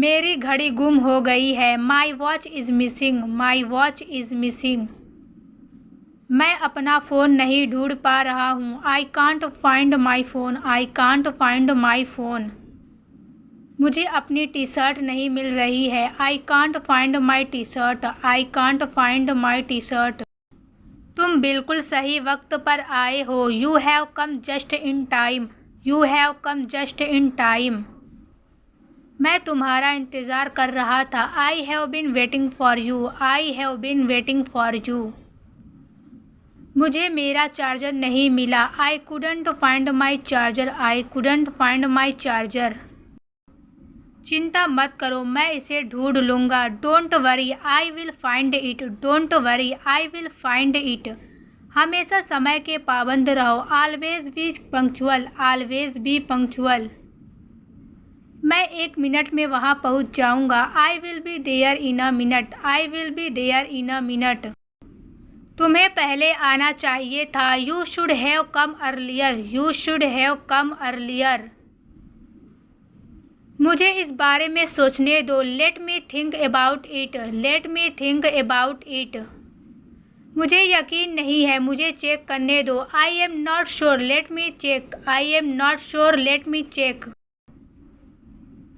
मेरी घड़ी गुम हो गई है। My watch is missing, my watch is missing. मैं अपना फ़ोन नहीं ढूंढ पा रहा हूँ। I can't find my phone, I can't find my phone. मुझे अपनी टी शर्ट नहीं मिल रही है। I can't find my T shirt, I can't find my T shirt. तुम बिल्कुल सही वक्त पर आए हो। You have come just in time, you have come just in time. मैं तुम्हारा इंतज़ार कर रहा था। I have been waiting for you, I have been waiting for you. मुझे मेरा चार्जर नहीं मिला। I couldn't find my charger, I couldn't find my charger. चिंता मत करो, मैं इसे ढूंढ लूँगा। Don't worry, I will find it, don't worry, I will find it. हमेशा समय के पाबंद रहो। Always be punctual, always be punctual. मैं 1 मिनट में वहाँ पहुँच जाऊँगा। आई will be there in a minute, I will be there in a minute. तुम्हें पहले आना चाहिए था। You should have come earlier, you should have come earlier. मुझे इस बारे में सोचने दो। Let me think about it, let me think about it. मुझे यकीन नहीं है, मुझे चेक करने दो। I am not sure, let me check, I am not sure, let me check.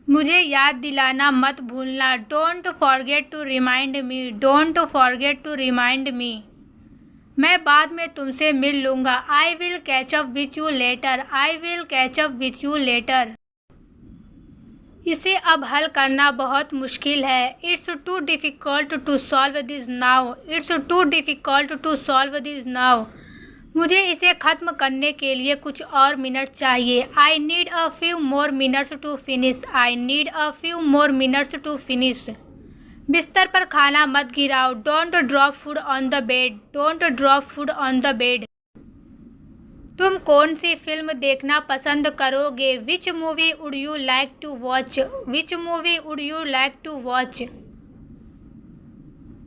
मुझे याद दिलाना मत भूलना। Don't forget to remind me, don't forget to remind me. मैं बाद में तुमसे मिल लूँगा। I will catch up with you later, I will catch up with you later. इसे अब हल करना बहुत मुश्किल है। It's too difficult to solve this now, it's too difficult to solve this now. मुझे इसे ख़त्म करने के लिए कुछ और मिनट चाहिए। I need a few more minutes to finish, I need a few more minutes to finish. बिस्तर पर खाना मत गिराओ। Don't drop food on the bed, don't drop food on the bed. तुम कौन सी फिल्म देखना पसंद करोगे? Which movie would you like to watch, which movie would you like to watch.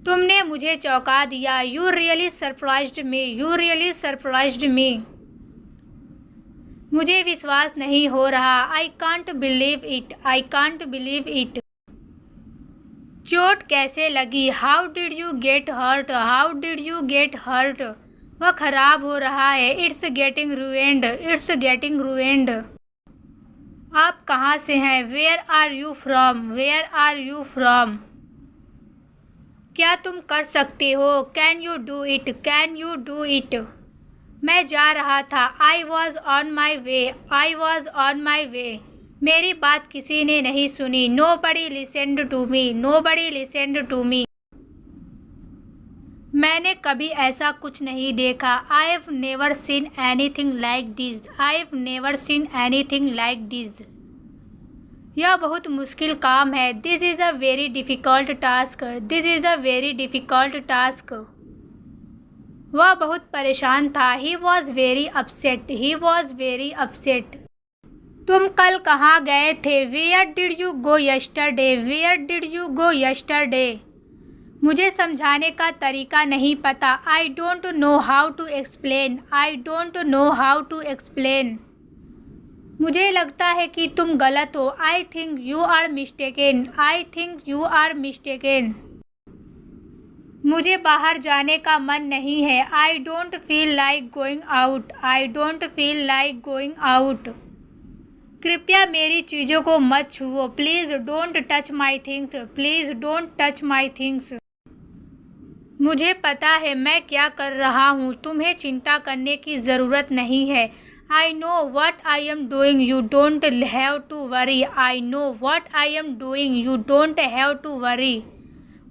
तुमने मुझे चौंका दिया। You really surprised me, you really surprised मी। मुझे विश्वास नहीं हो रहा। I can't believe it, I can't believe it. चोट कैसे लगी? How did you get hurt, how did you get hurt. वह खराब हो रहा है। It's getting ruined, it's getting ruined. आप कहाँ से हैं? Where are you from, where are you from. क्या तुम कर सकते हो? Can you do it, can you do it. मैं जा रहा था। I was on my way, I was on my way. मेरी बात किसी ने नहीं सुनी। Nobody listened to me, nobody listened to me. मैंने कभी ऐसा कुछ नहीं देखा। I have never seen anything like this, I have never seen anything like this. यह बहुत मुश्किल काम है। This is a very difficult task, this is a very difficult task. वह बहुत परेशान था। He was very upset, he was very upset. तुम कल कहाँ गए थे? Where did you go yesterday, where did you go yesterday. मुझे समझाने का तरीका नहीं पता। I don't know how to explain, I don't know how to explain. मुझे लगता है कि तुम गलत हो। I think you are mistaken, I think you are mistaken. मुझे बाहर जाने का मन नहीं है। I don't feel like going out, I don't feel like going out. कृपया मेरी चीज़ों को मत छुओ। Please don't touch my things, please don't touch my things. मुझे पता है मैं क्या कर रहा हूँ। तुम्हें चिंता करने की ज़रूरत नहीं है। I know what I am doing, you don't have to worry. I know what I am doing, you don't have to worry.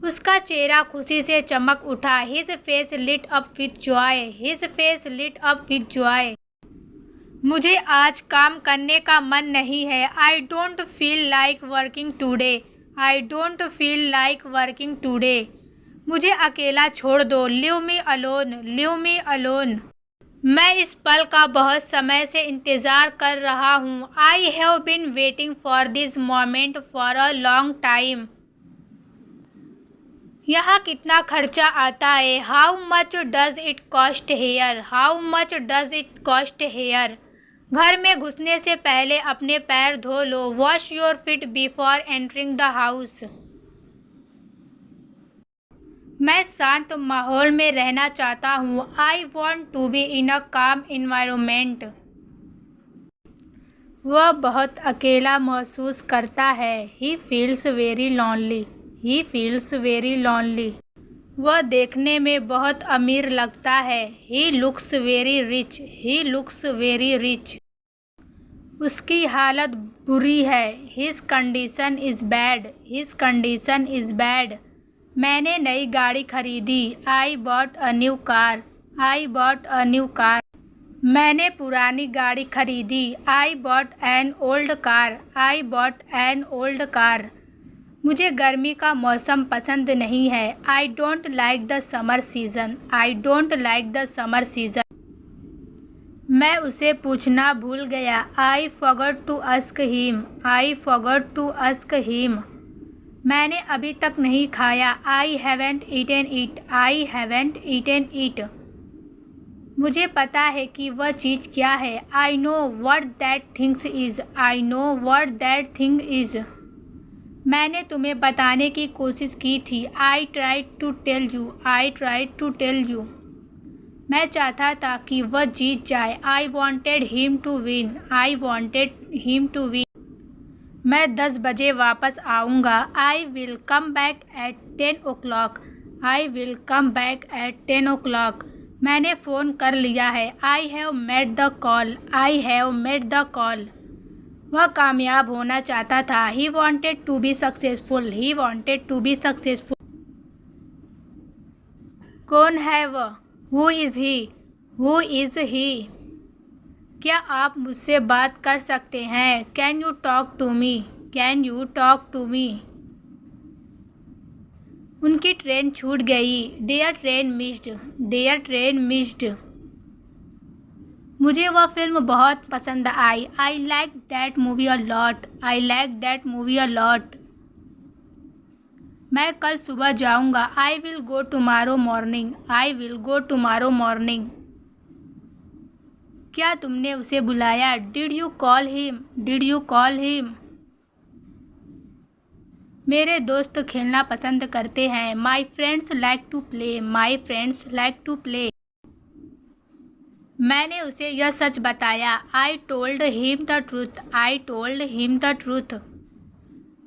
उसका चेहरा खुशी से चमक उठा। His face lit up with joy, his face lit up with joy. मुझे आज काम करने का मन नहीं है। I don't feel like working today, I don't feel like working today. मुझे अकेला छोड़ दो। Leave me alone, leave me alone. मैं इस पल का बहुत समय से इंतज़ार कर रहा हूँ। I have been waiting for this moment for a long time. यहाँ कितना खर्चा आता है? How much does it cost here, how much does it cost here. घर में घुसने से पहले अपने पैर धो लो। Wash your feet before entering the house. मैं शांत माहौल में रहना चाहता हूँ। I want to be in a calm environment. वह बहुत अकेला महसूस करता है। He feels very lonely. He feels very lonely. वह देखने में बहुत अमीर लगता है। He looks very rich. He looks very rich. उसकी हालत बुरी है। His condition is bad. His condition is bad. मैंने नई गाड़ी खरीदी। I bought a new car. I bought a new car. मैंने पुरानी गाड़ी खरीदी। I bot an old car. I bought an old car. मुझे गर्मी का मौसम पसंद नहीं है। I don't like the summer season. I don't like the summer season. मैं उसे पूछना भूल गया। I forgot to ask him. I forgot to ask him. मैंने अभी तक नहीं खाया। I haven't eaten it. I haven't eaten it. मुझे पता है कि वह चीज़ क्या है। I know what that things is. I know what that thing is. मैंने तुम्हें बताने की कोशिश की थी। I tried to tell you. I tried to tell you. मैं चाहता था कि वह जीत जाए। I wanted him to win. I wanted him to win. मैं 10 बजे वापस आऊँगा। I will come back at 10 o'clock। I will come back at 10 o'clock। मैंने फ़ोन कर लिया है। I have made the call. I have made the call. वह कामयाब होना चाहता था। He wanted to be successful. He wanted to be successful. कौन है वह? Who is he? Who is he? क्या आप मुझसे बात कर सकते हैं? Can you talk to me? Can you talk to me? उनकी ट्रेन छूट गई। Their train missed. Their train missed. मुझे वह फिल्म बहुत पसंद आई। I like that movie a lot. I like that movie a lot. मैं कल सुबह जाऊंगा। I will go tomorrow morning. I will go tomorrow morning. क्या तुमने उसे बुलाया? Did you call him? Did you call him? मेरे दोस्त खेलना पसंद करते हैं। My friends like to play. My friends like to play. मैंने उसे यह सच बताया। I told him the truth. I told him the truth.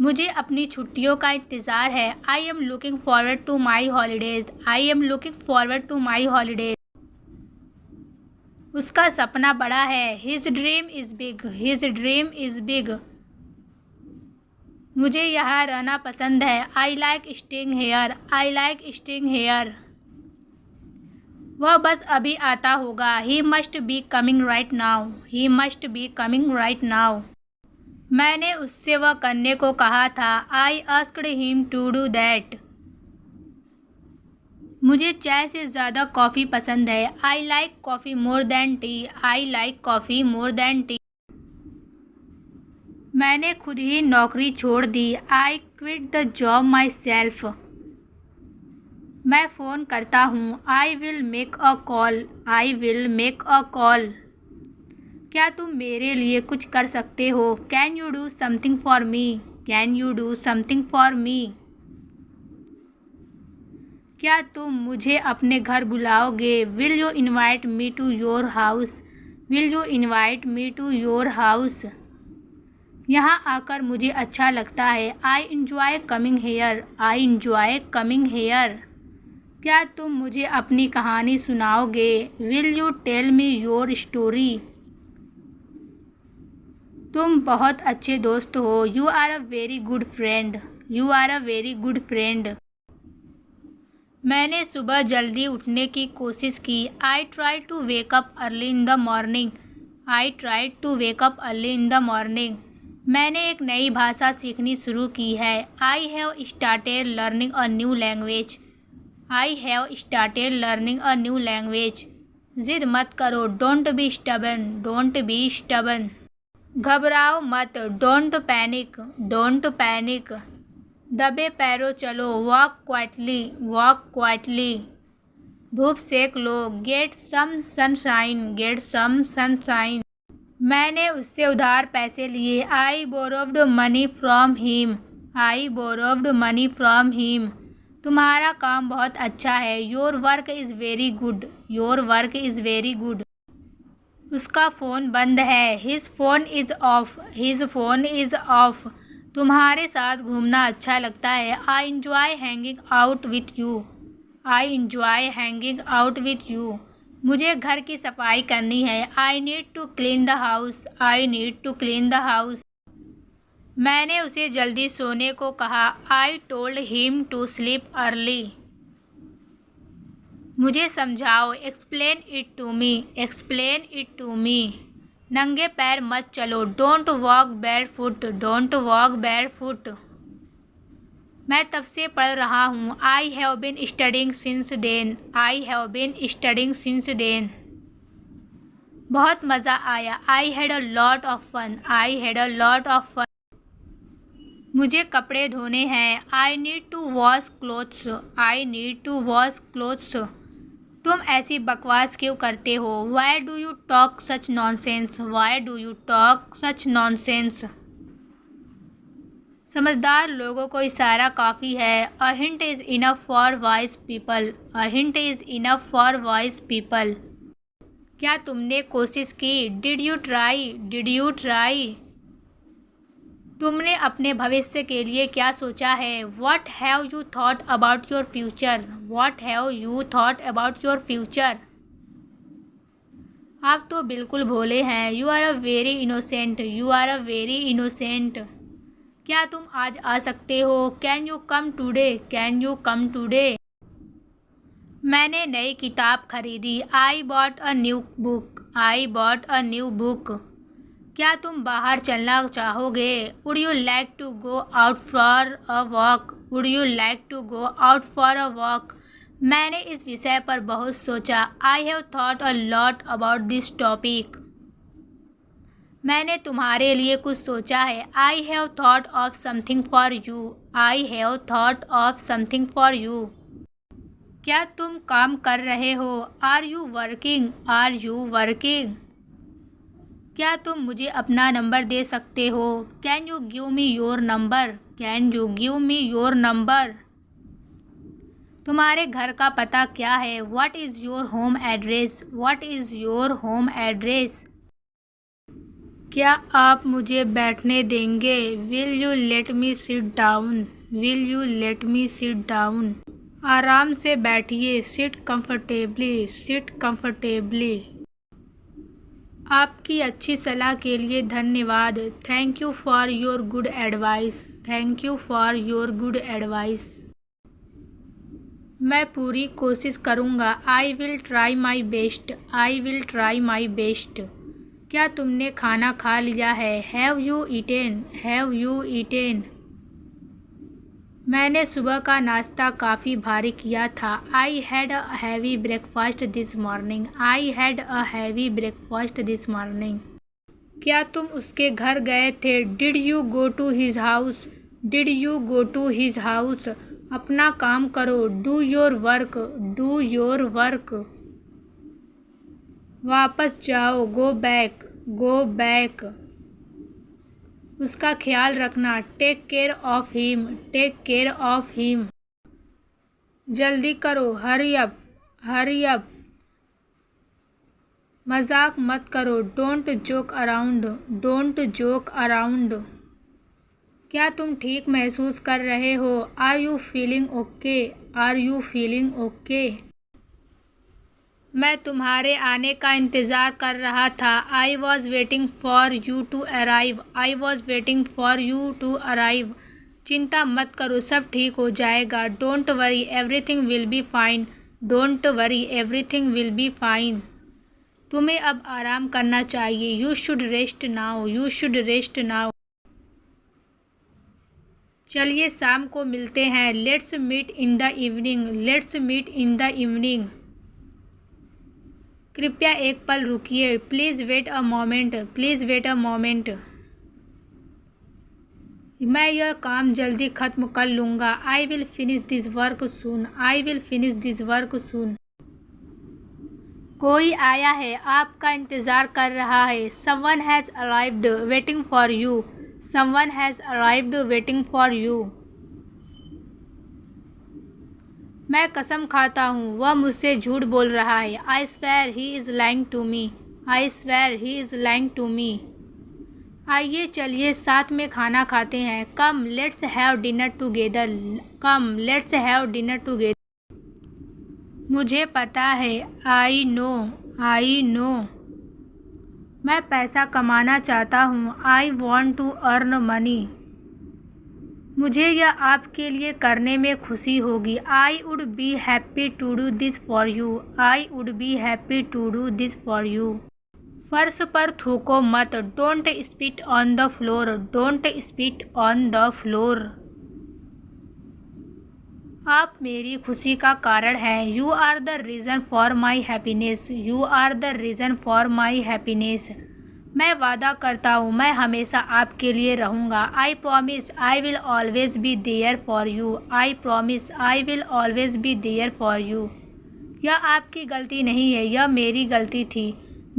मुझे अपनी छुट्टियों का इंतज़ार है। I am looking forward to my holidays. I am looking forward to my holidays. उसका सपना बड़ा है। His dream is big. His dream is big. मुझे यहाँ रहना पसंद है। I like staying here. I like staying here. वह बस अभी आता होगा। He must be coming right now. He must be coming right now. मैंने उससे वह करने को कहा था। I asked him to do that. मुझे चाय से ज़्यादा कॉफ़ी पसंद है। I like coffee more than tea. I like coffee more than tea. मैंने खुद ही नौकरी छोड़ दी। I quit the job myself. मैं फ़ोन करता हूँ। I will make a call. I will make a call. क्या तुम मेरे लिए कुछ कर सकते हो? Can you do something for me? Can you do something for me? क्या तुम मुझे अपने घर बुलाओगे? Will you invite me to your house? Will you invite me to your house? यहाँ आकर मुझे अच्छा लगता है। I enjoy coming here. I enjoy coming here. क्या तुम मुझे अपनी कहानी सुनाओगे? Will you tell me your story? तुम बहुत अच्छे दोस्त हो। You are a very good friend. You are a very good friend. मैंने सुबह जल्दी उठने की कोशिश की। I try to wake up early in the morning. I try to wake up early in the morning. मैंने एक नई भाषा सीखनी शुरू की है। I have started learning a new language. I have started learning a new language. जिद मत करो। Don't be stubborn. Don't be stubborn. घबराओ मत। Don't panic. Don't panic. दबे पैरों चलो। Walk quietly. Walk quietly. धूप सेक लो। Get some sunshine. Get some sunshine. मैंने उससे उधार पैसे लिए। I borrowed money from him. I borrowed money from him. तुम्हारा काम बहुत अच्छा है। Your work is very good. Your work is very good. उसका फ़ोन बंद है। His phone is off. His phone is off. तुम्हारे साथ घूमना अच्छा लगता है। I enjoy hanging out with you. I enjoy hanging out with you. मुझे घर की सफाई करनी है। I need to clean the house. I need to clean the house. मैंने उसे जल्दी सोने को कहा। I told him to sleep early. मुझे समझाओ। Explain it to me. Explain it to me. नंगे पैर मत चलो। Don't walk bare foot. Don't walk bare foot. मैं तब से पढ़ रहा हूँ। I have been studying since then. I have been studying since then. बहुत मज़ा आया। I had a lot of fun. I had a lot of fun. मुझे कपड़े धोने हैं। I need to wash clothes. I need to wash clothes. तुम ऐसी बकवास क्यों करते हो? Why do you talk such nonsense? Why do you talk such nonsense? समझदार लोगों को इशारा काफ़ी है। A hint is enough for wise people. A hint is enough for wise people. क्या तुमने कोशिश की? Did you try? Did you try? तुमने अपने भविष्य के लिए क्या सोचा है? What have you thought about your future? What have you thought about your future? आप तो बिल्कुल भोले हैं। You are a very innocent. You are a very innocent. क्या तुम आज आ सकते हो? Can you come today? Can you come today? मैंने नई किताब खरीदी। I bought a new book. I bought a new book. क्या तुम बाहर चलना चाहोगे? Would you like to go out for a walk? Would you like to go out for a walk? मैंने इस विषय पर बहुत सोचा। I have thought a lot about this topic. मैंने तुम्हारे लिए कुछ सोचा है। I have thought of something for you. I have thought of something for you. क्या तुम काम कर रहे हो? Are you working? Are you working? क्या तुम मुझे अपना नंबर दे सकते हो? Can you give me your number? Can you give me your number? तुम्हारे घर का पता क्या है? What is your home address? What is your home address? क्या आप मुझे बैठने देंगे? Will you let me sit down? Will you let me sit down? आराम से बैठिए। Seat comfortably. Seat comfortably. आपकी अच्छी सलाह के लिए धन्यवाद। Thank you for your good advice. Thank you for your good advice. मैं पूरी कोशिश करूँगा। I will try my best. I will try my best. क्या तुमने खाना खा लिया है? Have you eaten? Have you eaten? मैंने सुबह का नाश्ता काफ़ी भारी किया था। I had a heavy breakfast this morning. I had a heavy breakfast this morning. क्या तुम उसके घर गए थे? Did you go to his house? Did you go to his house? अपना काम करो। Do your work. Do your work. वापस जाओ। Go back. Go back. उसका ख्याल रखना। Take care of him. Take care of him. जल्दी करो। Hurry up. Hurry up. मजाक मत करो। Don't joke around. Don't joke around. क्या तुम ठीक महसूस कर रहे हो? Are you feeling okay? Are you feeling okay? मैं तुम्हारे आने का इंतज़ार कर रहा था। I was waiting for you to arrive. I was waiting for you to arrive. चिंता मत करो। सब ठीक हो जाएगा। Don't worry everything will be fine. Don't worry everything will be fine. तुम्हें अब आराम करना चाहिए। You should rest now. You should rest now. चलिए शाम को मिलते हैं। Let's meet in the evening. Let's meet in the evening. कृपया एक पल रुकिए। Please wait a moment. Please wait a moment. मैं यह काम जल्दी ख़त्म कर लूँगा। I will finish this work soon. I will finish this work soon. कोई आया है, आपका इंतज़ार कर रहा है। Someone has arrived waiting for you. Someone has arrived waiting for you. मैं कसम खाता हूँ, वह मुझसे झूठ बोल रहा है। I swear he is lying to me. I swear he is lying to me. आइए चलिए साथ में खाना खाते हैं। Come let's have dinner together. Come let's have dinner together. मुझे पता है। I know. मैं पैसा कमाना चाहता हूँ। I want to earn money. मुझे यह आपके लिए करने में खुशी होगी। I would be happy to do this for you. I would be happy to do this for you. फर्श पर थूको मत। Don't spit on the floor. Don't spit on the floor. आप मेरी खुशी का कारण हैं। You are the reason for my happiness. You are the reason for my happiness. मैं वादा करता हूँ, मैं हमेशा आपके लिए रहूँगा। I promise I will always be there for you. I promise I will always be there for you. यह आपकी गलती नहीं है, यह मेरी गलती थी।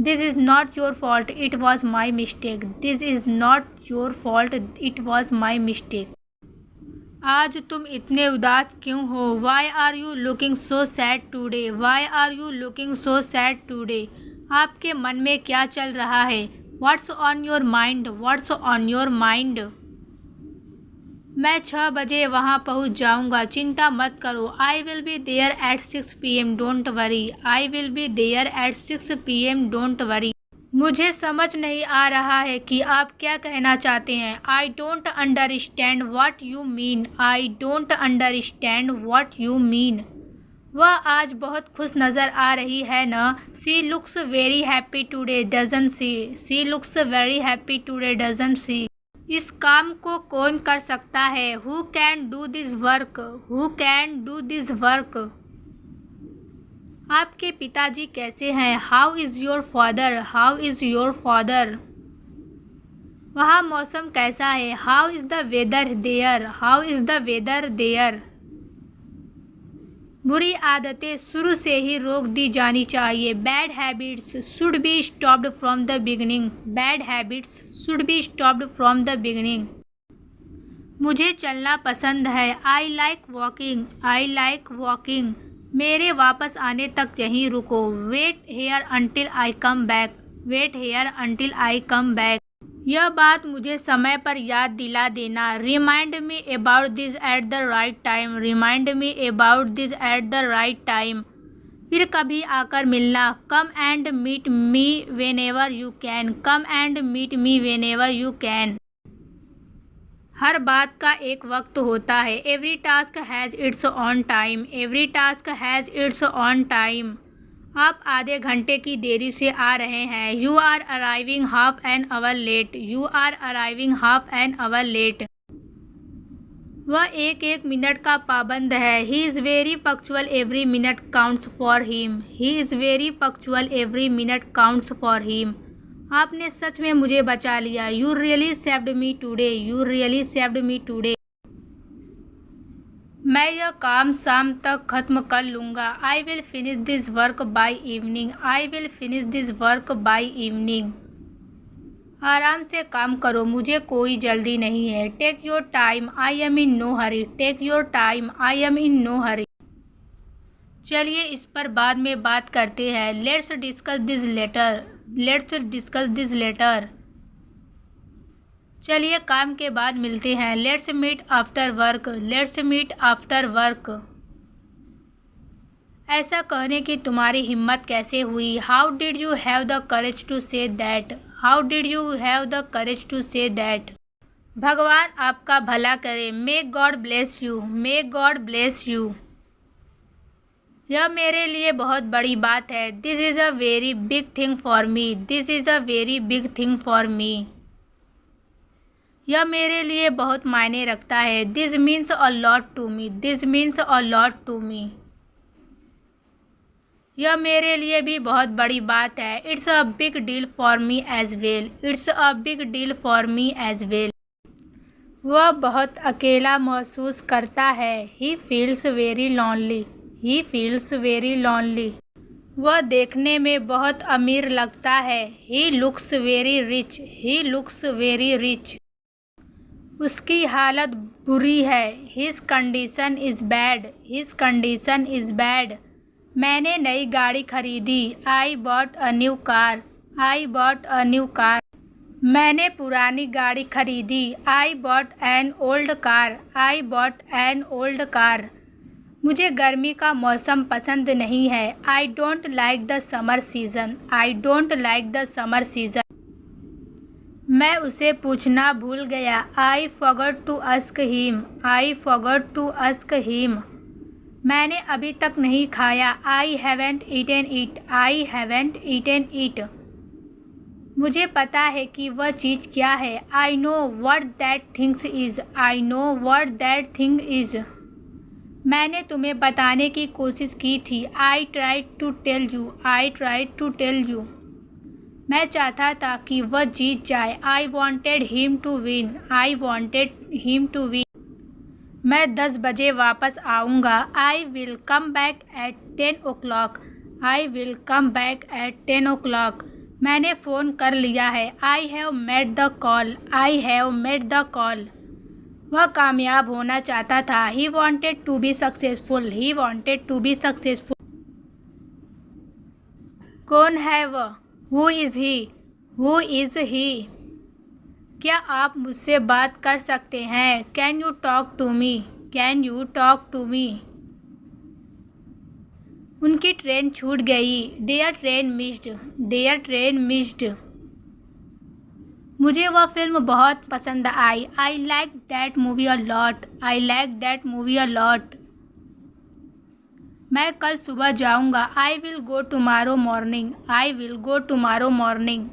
This is not your fault. It was my mistake. This is not your fault. It was my mistake. आज तुम इतने उदास क्यों हो? Why are you looking so sad today? Why are you looking so sad today? आपके मन में क्या चल रहा है? What's on your mind? What's on your mind? मैं 6 बजे वहाँ पहुँच जाऊँगा, चिंता मत करो। I will be there at 6 PM. Don't worry. I will be there at 6 PM. Don't worry. मुझे समझ नहीं आ रहा है कि आप क्या कहना चाहते हैं। I don't understand what you mean. I don't understand what you mean. वह आज बहुत खुश नज़र आ रही है ना? She looks very happy today, doesn't she? She looks very happy today, doesn't she? इस काम को कौन कर सकता है? Who can do this work? Who can do this work? आपके पिताजी कैसे हैं? How is your father? How is your father? वहाँ मौसम कैसा है? How is the weather there? How is the weather there? बुरी आदतें शुरू से ही रोक दी जानी चाहिए। Bad habits should be stopped from the beginning. Bad habits should be stopped from the beginning. मुझे चलना पसंद है। I like walking. I like walking. मेरे वापस आने तक यहीं रुको। Wait here until I come back. Wait here until I come back. यह बात मुझे समय पर याद दिला देना। Remind me about this at the right time. Remind me about this at the right time. फिर कभी आकर मिलना। Come and meet me whenever you can. Come and meet me whenever you can. हर बात का एक वक्त होता है। Every task has its own time. Every task has its own time. आप आधे घंटे की देरी से आ रहे हैं। You are arriving half an hour late. You are arriving half an hour late. वह एक मिनट का पाबंद है। He is very punctual. Every minute counts for him. He is very punctual. Every minute counts for him. आपने सच में मुझे बचा लिया। You really saved me today. You really saved me today. मैं यह काम शाम तक ख़त्म कर लूँगा। I will finish this work by evening. I will finish this work by evening. आराम से काम करो, मुझे कोई जल्दी नहीं है। Take your time. I am in no hurry. Take your time. I am in no hurry. चलिए इस पर बाद में बात करते हैं। Let's discuss this later. Let's discuss this later. चलिए काम के बाद मिलते हैं। Let's meet after work. Let's meet after work. ऐसा कहने की तुम्हारी हिम्मत कैसे हुई? How did you have the courage to say that? How did you have the courage to say that? भगवान आपका भला करे। May God bless you. May God bless you. यह मेरे लिए बहुत बड़ी बात है। This is a very big thing for me. This is a very big thing for me. यह मेरे लिए बहुत मायने रखता है। This means a lot to me. This means a lot to me. यह मेरे लिए भी बहुत बड़ी बात है। It's a big deal for me as well. It's a big deal for me as well. वह बहुत अकेला महसूस करता है। He feels very lonely. He feels very lonely. वह देखने में बहुत अमीर लगता है। He looks very rich. He looks very rich. उसकी हालत बुरी है। His condition is bad. His condition is bad. मैंने नई गाड़ी खरीदी। I bought a new car. I bought a new car. मैंने पुरानी गाड़ी खरीदी। I bot an old car. I bought an old car. मुझे गर्मी का मौसम पसंद नहीं है। I don't like the summer season. I don't like the summer season. मैं उसे पूछना भूल गया। I forgot to ask him. I forgot to ask him. मैंने अभी तक नहीं खाया। I haven't eaten it. I haven't eaten it. मुझे पता है कि वह चीज़ क्या है। I know what that things is. I know what that thing is. मैंने तुम्हें बताने की कोशिश की थी। I tried to tell you. I tried to tell you. मैं चाहता था कि वह जीत जाए। I wanted him to win. I wanted him to win. मैं 10 बजे वापस आऊँगा। I will come back at 10 o'clock। I will come back at 10 o'clock। मैंने फ़ोन कर लिया है। I have made the call. I have made the call. वह कामयाब होना चाहता था। He wanted to be successful. He wanted to be successful. कौन है वह? Who is he? Who is he? क्या आप मुझसे बात कर सकते हैं? Can you talk to me? Can you talk to me? उनकी ट्रेन छूट गई। Their train missed. Their train missed. मुझे वह फिल्म बहुत पसंद आई। I like that movie a lot. I like that movie a lot. मैं कल सुबह जाऊंगा। I will go tomorrow morning. I will go tomorrow morning.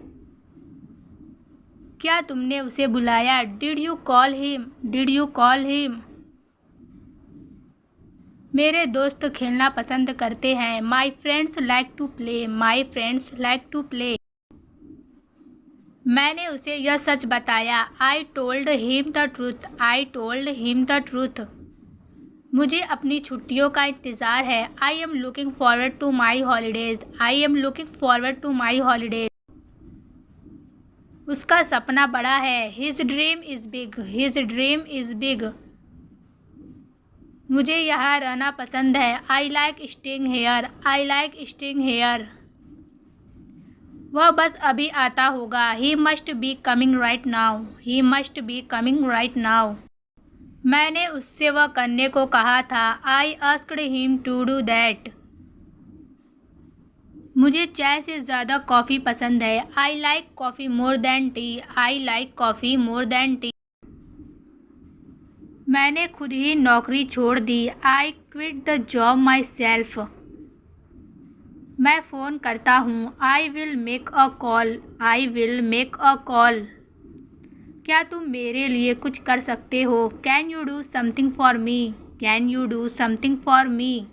क्या तुमने उसे बुलाया? Did you call him? Did you call him? मेरे दोस्त खेलना पसंद करते हैं। My friends like to play. My friends like to play. मैंने उसे यह सच बताया। I told him the truth. I told him the truth. मुझे अपनी छुट्टियों का इंतज़ार है। I am looking forward to my holidays. I am looking forward to my holidays. उसका सपना बड़ा है। His dream is big. His dream is big. मुझे यहाँ रहना पसंद है। I like staying here. I like staying here. वह बस अभी आता होगा। He must be coming right now. He must be coming right now. मैंने उससे वह करने को कहा था। I asked him to do that. मुझे चाय से ज़्यादा कॉफ़ी पसंद है। I like coffee more than tea. I like coffee more than tea. मैंने खुद ही नौकरी छोड़ दी। I quit the job myself. मैं फ़ोन करता हूँ। I will make a call. I will make a call. क्या तुम मेरे लिए कुछ कर सकते हो? Can you do something for me? Can you do something for me?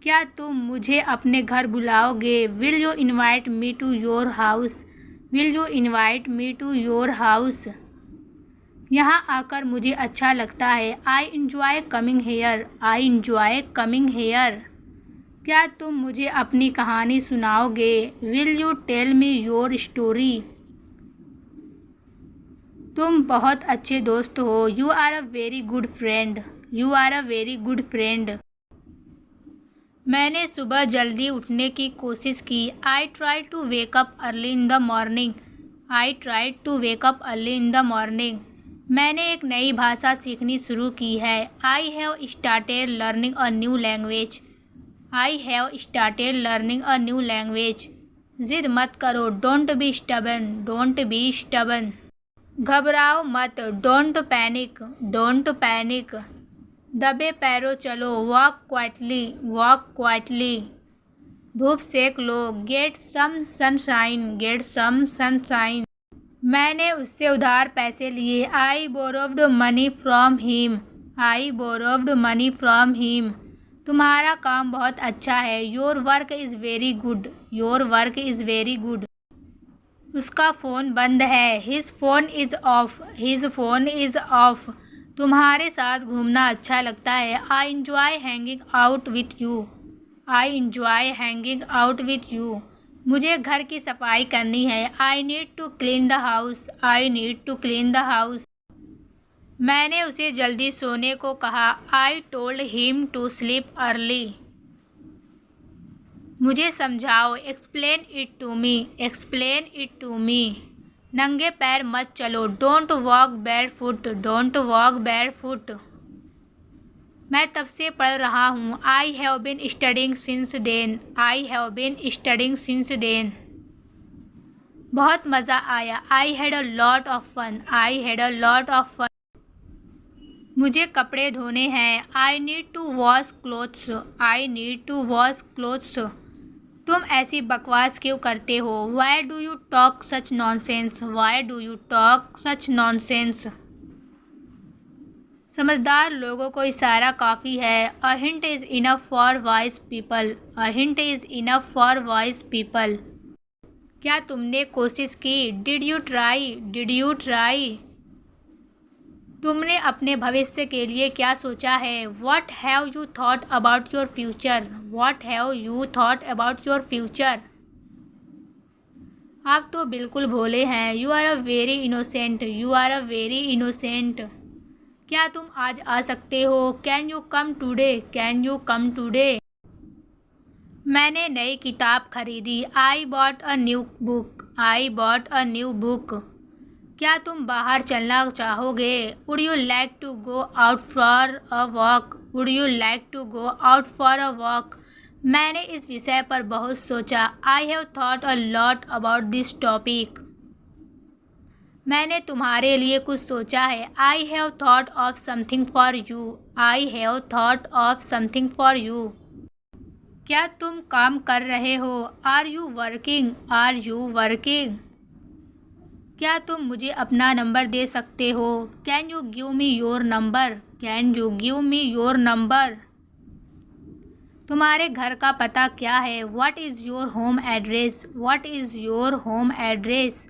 क्या तुम मुझे अपने घर बुलाओगे? Will you invite me to your house? Will you invite me to your house? यहाँ आकर मुझे अच्छा लगता है। I enjoy coming here. I enjoy coming here. क्या तुम मुझे अपनी कहानी सुनाओगे? Will you tell me your story? तुम बहुत अच्छे दोस्त हो। You are a very good friend. You are a very good friend. मैंने सुबह जल्दी उठने की कोशिश की। I try to wake up early in the morning. I try to wake up early in the morning. मैंने एक नई भाषा सीखनी शुरू की है। I have started learning a new language. I have started learning a new language. जिद मत करो। Don't be stubborn. Don't be stubborn. घबराओ मत। Don't panic. Don't panic. दबे पैरों चलो। Walk quietly. Walk quietly. धूप सेक लो। Get some sunshine. Get some sunshine. मैंने उससे उधार पैसे लिए। I borrowed money from him. I borrowed money from him. तुम्हारा काम बहुत अच्छा है। Your work is very good. Your work is very good. उसका फ़ोन बंद है। His phone is off. His phone is off. तुम्हारे साथ घूमना अच्छा लगता है। I enjoy hanging out with you. I enjoy hanging out with you. मुझे घर की सफाई करनी है। I need to clean the house. I need to clean the house. मैंने उसे जल्दी सोने को कहा। I told him to sleep early. मुझे समझाओ। Explain it to me. Explain it to me. नंगे पैर मत चलो। Don't walk bare foot. Don't walk bare foot. मैं तब से पढ़ रहा हूँ। I have been studying since then. I have been studying since then. बहुत मज़ा आया। I had a lot of fun. I had a lot of fun. मुझे कपड़े धोने हैं। I need to wash clothes. I need to wash clothes. तुम ऐसी बकवास क्यों करते हो? Why do you talk such nonsense? Why do you talk such nonsense? समझदार लोगों को इशारा काफ़ी है। A hint is enough for wise people. A hint is enough for wise people. क्या तुमने कोशिश की? Did you try? Did you try? तुमने अपने भविष्य के लिए क्या सोचा है? What have you thought about your future? What have you thought about your future? आप तो बिल्कुल भोले हैं। You are a very innocent. You are a very innocent. क्या तुम आज आ सकते हो? Can you come today? Can you come today? मैंने नई किताब खरीदी। I bought a new book. I bought a new book. क्या तुम बाहर चलना चाहोगे? Would you like to go out for a walk? Would you like to go out for a walk? मैंने इस विषय पर बहुत सोचा। I have thought a lot about this topic. मैंने तुम्हारे लिए कुछ सोचा है। I have thought of something for you. I have thought of something for you. क्या तुम काम कर रहे हो? Are you working? Are you working? क्या तुम मुझे अपना नंबर दे सकते हो? Can you give me your number? Can you give me your number? तुम्हारे घर का पता क्या है? What is your home address? What is your home address?